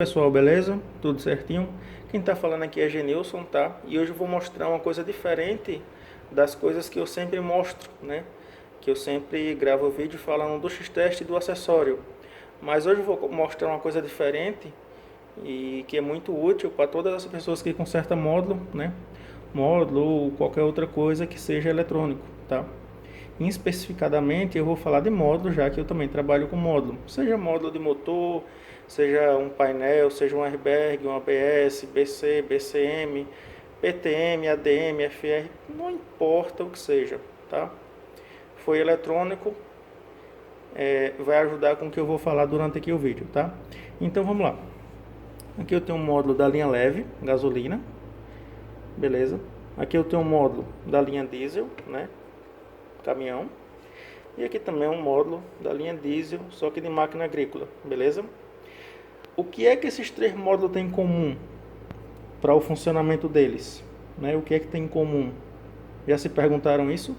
Pessoal, beleza? Tudo certinho? Quem tá falando aqui é Genilson, tá? E hoje eu vou mostrar uma coisa diferente das coisas que eu sempre mostro, né? Que eu sempre gravo vídeo falando do X-Test e do acessório. Mas hoje eu vou mostrar uma coisa diferente e que é muito útil para todas as pessoas que consertam módulo, né? Módulo ou qualquer outra coisa que seja eletrônico, tá? Especificadamente eu vou falar de módulo, já que eu também trabalho com módulo, seja módulo de motor, seja um painel, seja um airbag, um ABS, BC, BCM, PTM, ADM, FR, não importa o que seja, tá? Foi eletrônico, vai ajudar com o que eu vou falar durante aqui o vídeo, tá? Então vamos lá. Aqui eu tenho um módulo da linha leve, gasolina, beleza? Aqui eu tenho um módulo da linha diesel, né? Caminhão. E aqui também é um módulo da linha diesel, só que de máquina agrícola, beleza? O que é que esses três módulos têm em comum para o funcionamento deles? Né? O que é que tem em comum? Já se perguntaram isso?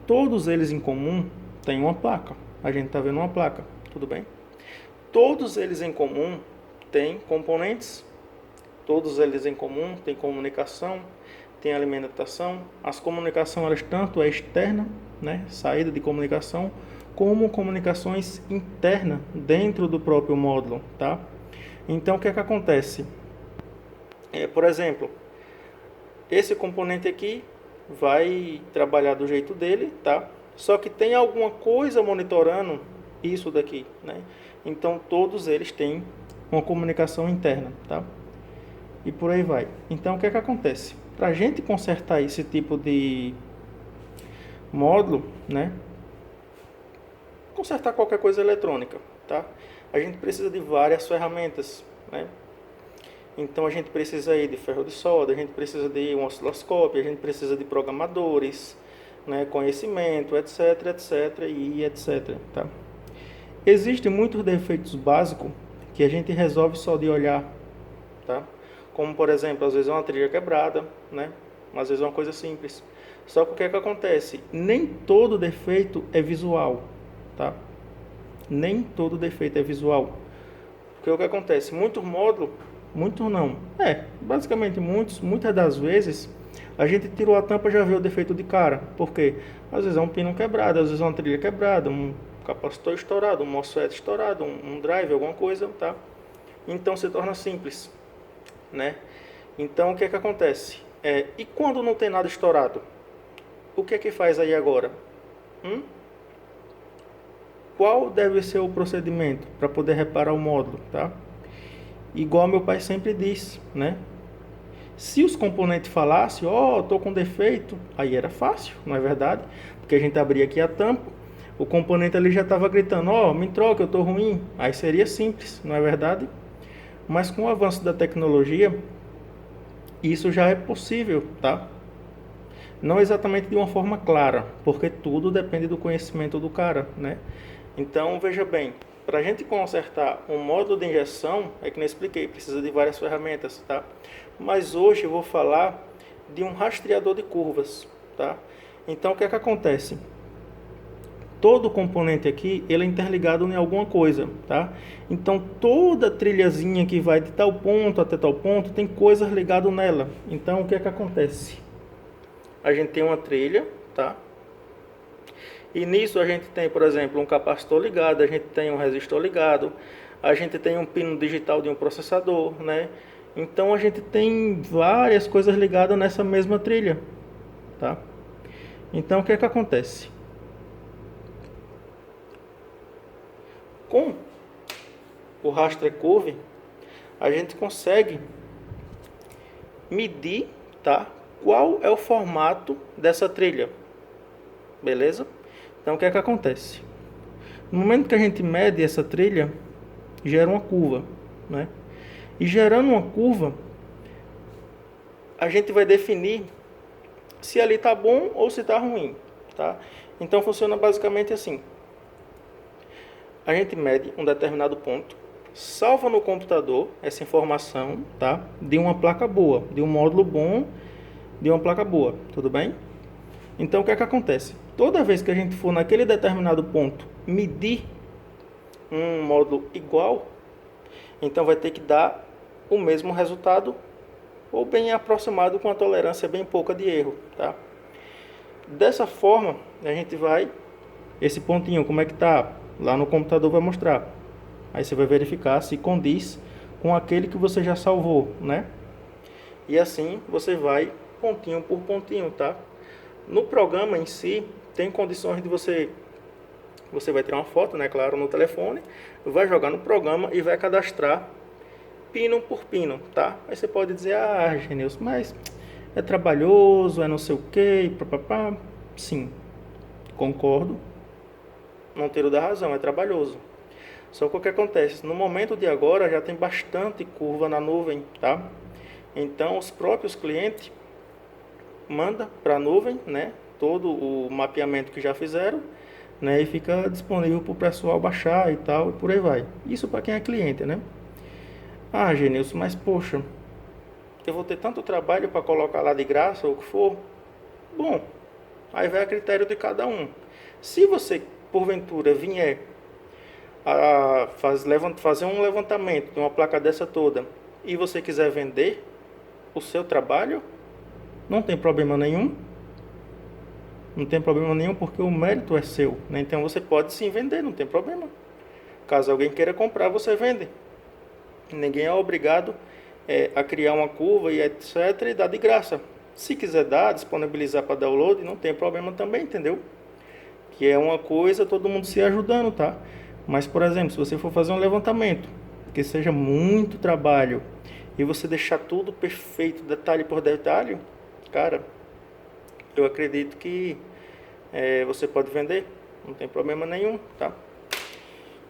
Todos eles em comum têm uma placa. A gente está vendo uma placa, tudo bem? Todos eles em comum têm componentes. Todos eles em comum têm comunicação, tem alimentação. As comunicações, elas tanto é externa, né, saída de comunicação, como comunicações internas dentro do próprio módulo, tá? Então, o que é que acontece? Por exemplo, esse componente aqui vai trabalhar do jeito dele, tá? Só que tem alguma coisa monitorando isso daqui, né? Então, todos eles têm uma comunicação interna, tá? E por aí vai. Então, o que é que acontece? Para a gente consertar esse tipo de módulo, né? Consertar qualquer coisa eletrônica, tá? A gente precisa de várias ferramentas, né? Então a gente precisa aí de ferro de solda, a gente precisa de um osciloscópio, a gente precisa de programadores, né? Conhecimento, etc, etc e etc, tá? Existem muitos defeitos básicos que a gente resolve só de olhar, tá? Como, por exemplo, às vezes é uma trilha quebrada, né? Às vezes é uma coisa simples. Só que o que é que acontece? Nem todo defeito é visual, tá? Nem todo defeito é visual. Porque o que acontece? Muitos módulos, muitos não. Basicamente muitas das vezes, a gente tirou a tampa e já vê o defeito de cara. Por quê? Às vezes é um pino quebrado, às vezes é uma trilha quebrada, um capacitor estourado, um MOSFET estourado, um drive, alguma coisa, tá? Então se torna simples, né? Então o que é que acontece? E quando não tem nada estourado? O que é que faz aí agora? Qual deve ser o procedimento para poder reparar o módulo, tá? Igual meu pai sempre disse, né? Se os componentes falassem, tô com defeito, aí era fácil, não é verdade? Porque a gente abria aqui a tampa, o componente ali já estava gritando, me troca, eu tô ruim. Aí seria simples, não é verdade? Mas com o avanço da tecnologia, isso já é possível, tá? Não exatamente de uma forma clara, porque tudo depende do conhecimento do cara, né? Então, veja bem, para a gente consertar um módulo de injeção, é que não expliquei, precisa de várias ferramentas, tá? Mas hoje eu vou falar de um rastreador de curvas, tá? Então, o que é que acontece? Todo componente aqui, ele é interligado em alguma coisa, tá? Então, toda trilhazinha que vai de tal ponto até tal ponto, tem coisas ligadas nela. Então, o que é que acontece? A gente tem uma trilha, tá? E nisso a gente tem, por exemplo, um capacitor ligado, a gente tem um resistor ligado, a gente tem um pino digital de um processador, né? Então a gente tem várias coisas ligadas nessa mesma trilha, tá? Então o que é que acontece? Com o Raster Curve, a gente consegue medir, tá? Qual é o formato dessa trilha, beleza? Então o que é que acontece? No momento que a gente mede essa trilha, gera uma curva, né? E gerando uma curva, a gente vai definir se ali está bom ou se está ruim, tá? Então funciona basicamente assim. A gente mede um determinado ponto, salva no computador essa informação, tá? De uma placa boa, de um módulo bom, de uma placa boa, tudo bem? Então o que é que acontece? Toda vez que a gente for naquele determinado ponto medir um módulo igual, Então vai ter que dar o mesmo resultado ou bem aproximado com a tolerância bem pouca de erro, tá? Dessa forma, a gente vai, esse pontinho, como é que tá? Lá no computador vai mostrar. Aí você vai verificar se condiz com aquele que você já salvou, né? E assim você vai pontinho por pontinho, tá? No programa em si, tem condições de você vai ter uma foto, né, claro, no telefone, vai jogar no programa e vai cadastrar pino por pino, tá? Aí você pode dizer, Genilson, mas é trabalhoso, é não sei o que, papapá. Sim, concordo, não ter o da razão, é trabalhoso. Só que o que acontece, no momento de agora já tem bastante curva na nuvem, tá? Então os próprios clientes mandam para a nuvem, né, todo o mapeamento que já fizeram, né, e fica disponível para o pessoal baixar e tal, e por aí vai. Isso para quem é cliente, né? Genilson, mas poxa, eu vou ter tanto trabalho para colocar lá de graça ou o que for. Bom, aí vai a critério de cada um. Se você, porventura, vier a fazer um levantamento de uma placa dessa toda e você quiser vender o seu trabalho, não tem problema nenhum. Não tem problema nenhum porque o mérito é seu, né? Então você pode sim vender, não tem problema. Caso alguém queira comprar, você vende. Ninguém é obrigado a criar uma curva e etc. e dar de graça. Se quiser dar, disponibilizar para download, não tem problema também, entendeu? Que é uma coisa, todo mundo se ajudando, tá? Mas, por exemplo, se você for fazer um levantamento, que seja muito trabalho, e você deixar tudo perfeito, detalhe por detalhe, cara, eu acredito que você pode vender, não tem problema nenhum, tá?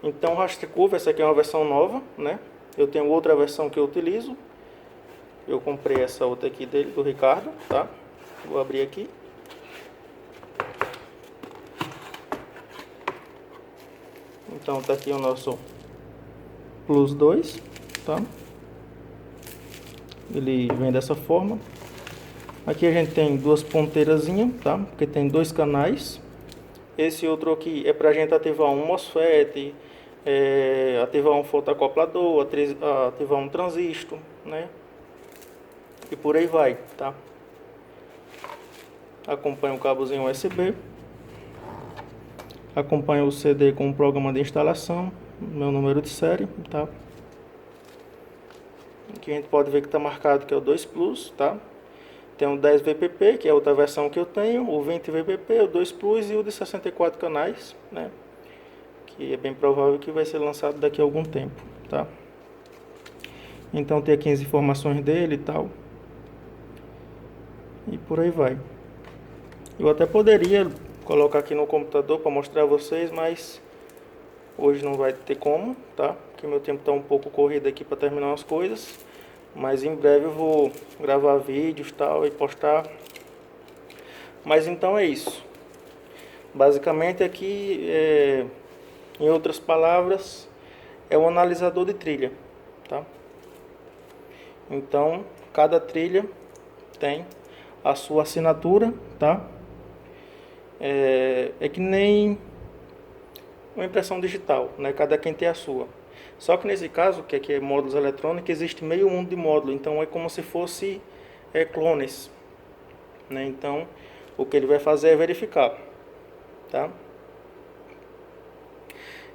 Então, Raster Curva, essa aqui é uma versão nova, né? Eu tenho outra versão que eu utilizo. Eu comprei essa outra aqui dele, do Ricardo, tá? Vou abrir aqui. Então, tá aqui o nosso Plus 2, tá? Ele vem dessa forma. Aqui a gente tem duas ponteirazinhas, tá? Porque tem dois canais. Esse outro aqui é pra gente ativar um MOSFET, ativar um fotacoplador, ativar um transistor, né? E por aí vai, tá? Acompanha o cabozinho USB. Acompanha o CD com o programa de instalação, meu número de série, tá? Aqui a gente pode ver que está marcado que é o 2 Plus, tá? Tem o 10 VPP, que é outra versão que eu tenho, o 20 VPP, o 2 Plus e o de 64 canais, né? Que é bem provável que vai ser lançado daqui a algum tempo, tá? Então tem aqui as informações dele e tal. E por aí vai. Eu até poderia colocar aqui no computador para mostrar a vocês, mas hoje não vai ter como, tá? Porque meu tempo está um pouco corrido aqui para terminar as coisas. Mas em breve eu vou gravar vídeos e tal e postar. Mas então é isso. Basicamente aqui, em outras palavras, é um analisador de trilha, tá? Então, cada trilha tem a sua assinatura, tá? É que nem uma impressão digital, né? Cada quem tem a sua. Só que nesse caso, que aqui é módulos eletrônicos, existe meio mundo de módulo, então é como se fosse clones, né? Então, o que ele vai fazer é verificar, tá?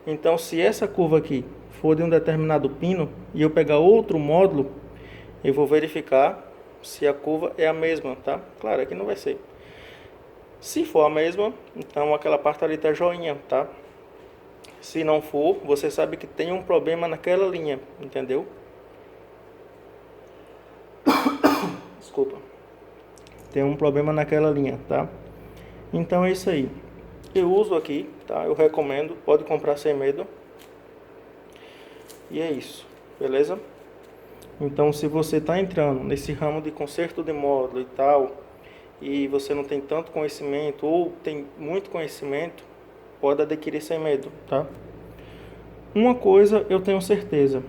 Então, se essa curva aqui for de um determinado pino e eu pegar outro módulo, eu vou verificar se a curva é a mesma, tá? Claro, aqui não vai ser. Se for a mesma, então aquela parte ali tá joinha, tá? Se não for, você sabe que tem um problema naquela linha, entendeu? Desculpa. Tem um problema naquela linha, tá? Então é isso aí. Eu uso aqui, tá? Eu recomendo, pode comprar sem medo. E é isso, beleza? Então, se você está entrando nesse ramo de conserto de módulo e tal, e você não tem tanto conhecimento ou tem muito conhecimento, pode adquirir sem medo, tá? Uma coisa eu tenho certeza: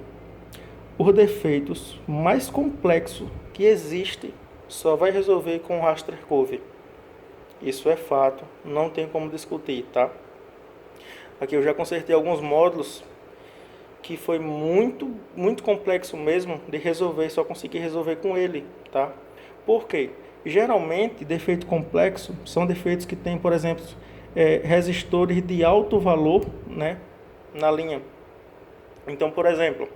os defeitos mais complexos que existe só vai resolver com o Raster Curve. Isso é fato, não tem como discutir, tá? Aqui eu já consertei alguns módulos que foi muito complexo mesmo de resolver, só consegui resolver com ele, tá? Por quê? Geralmente, defeito complexo são defeitos que têm, por exemplo, resistores de alto valor, né, na linha. Então, por exemplo,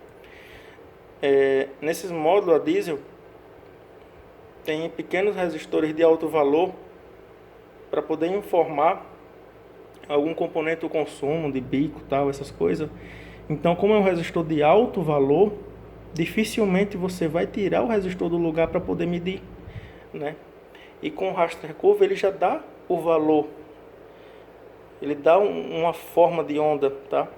nesses módulos a diesel, tem pequenos resistores de alto valor para poder informar algum componente do consumo, de bico, tal, essas coisas. Então, como é um resistor de alto valor, dificilmente você vai tirar o resistor do lugar para poder medir, né? E com o raster curva ele já dá o valor, ele dá uma forma de onda, tá?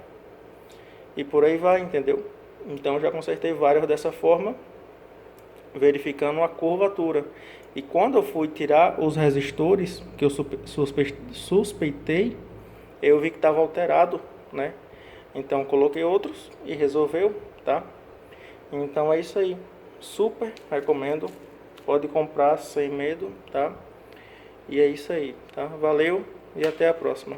E por aí vai, entendeu? Então já consertei vários dessa forma, verificando a curvatura. E quando eu fui tirar os resistores que eu suspeitei, eu vi que estava alterado, né? Então coloquei outros e resolveu, tá? Então é isso aí. Super recomendo. Pode comprar sem medo, tá? E é isso aí, tá? Valeu e até a próxima.